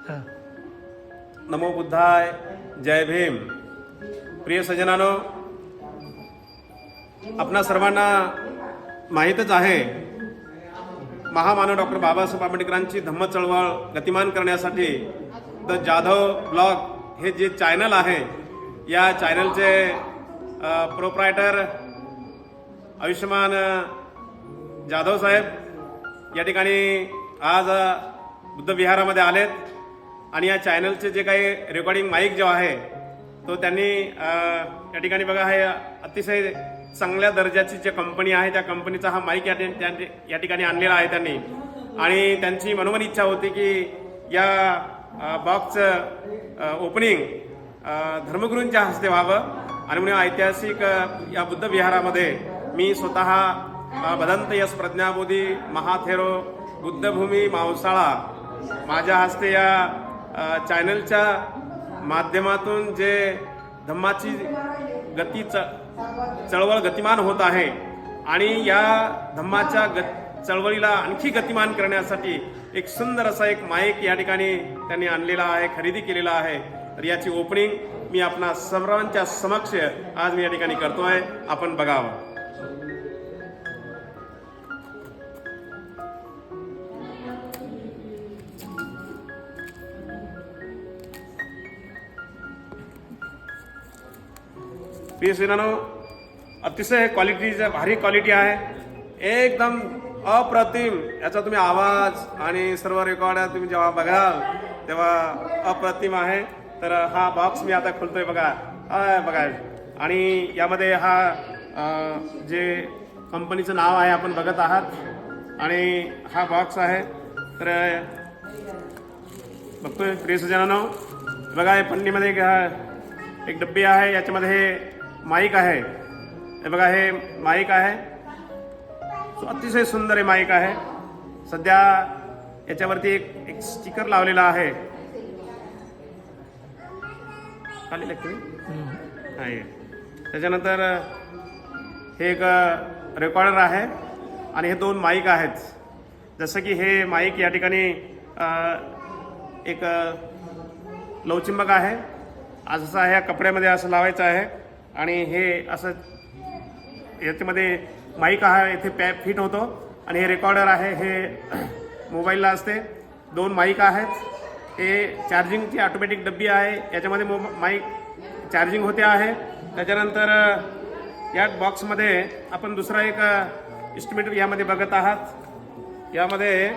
नमो बुद्धाय, जय भीम. प्रिय सज्जनानो, आपणा सर्वांना माहीतच आहे, महामानव डॉक्टर बाबासाहेब आंबेडकरांची धम्म चळवळ गतिमान करण्यासाठी द जाधव ब्लॉग हे जे चॅनल आहे, या चॅनलचे प्रोप्रायटर आयुष्यमान जाधव साहेब या ठिकाणी आज बुद्ध विहारामध्ये आलेत आणि या चॅनलचे जे काही रेकॉर्डिंग माईक जो आहे तो त्यांनी या ठिकाणी बघा, हे अतिशय चांगल्या दर्जाची जे कंपनी आहे त्या कंपनीचा हा माईक या ठिकाणी आणलेला आहे त्यांनी. आणि त्यांची मनोमन इच्छा होती की या बॉक्सचं ओपनिंग धर्मगुरूंच्या हस्ते व्हावं आणि म्हणून ऐतिहासिक या बुद्ध विहारामध्ये मी स्वतः भदंत यस प्रज्ञाबोधी महाथेरो बुद्धभूमी मावसाळा माझ्या हस्ते या चॅनलच्या माध्यमातून जे धम्माची चळवळ गतिमान होत आहे आणि या धम्माच्या चळवळीला आणखी गतिमान करण्यासाठी एक सुंदर असा एक माईक या ठिकाणी त्यांनी आणलेला आहे, खरेदी केलेला आहे. तर याची ओपनिंग मी आपणा सर्वांच्या समक्ष आज मी या ठिकाणी करतोय, आपण बघावं. प्रिय श्रीनानो, अतिशय क्वालिटीचं भारी क्वालिटी आहे, एकदम अप्रतिम. याचा तुम्ही आवाज आणि सर्व रेकॉर्ड तुम्ही जेव्हा बघाल तेव्हा अप्रतिम आहे. तर हा बॉक्स मी आता खोलतोय बघा, बघा. आणि यामध्ये हा जे कंपनीचं नाव आहे आपण बघत आहात आणि हा बॉक्स आहे. तर बघतोय प्रिय सज्जनांनो, बघा हे पन्नीमध्ये एक डब्बी आहे, याच्यामध्ये हे माईक आहे. हे बघा, हे माईक आहे, अतिशय सुंदर हे माईक आहे. सध्या याच्यावरती एक स्टिकर लावलेला आहे, खाली आहे. त्याच्यानंतर हे एक रेकॉर्डर आहे आणि हे दोन माईक आहेत. जसं की हे माईक या ठिकाणी एक लवचिंबक आहे, असं आहे, कपड्यामध्ये असं लावायचं आहे आणि हे असं याच्यामध्ये माईक आहे, इथे पॅप फिट होतो. आणि हे रेकॉर्डर आहे, हे मोबाईलला असते. दोन माईक आहेत, हे चार्जिंगची ऑटोमॅटिक डब्बी आहे, याच्यामध्ये माईक चार्जिंग होते आहे. त्याच्यानंतर या बॉक्समध्ये आपण दुसरा एक इन्स्ट्रुमेंट यामध्ये बघत आहात. यामध्ये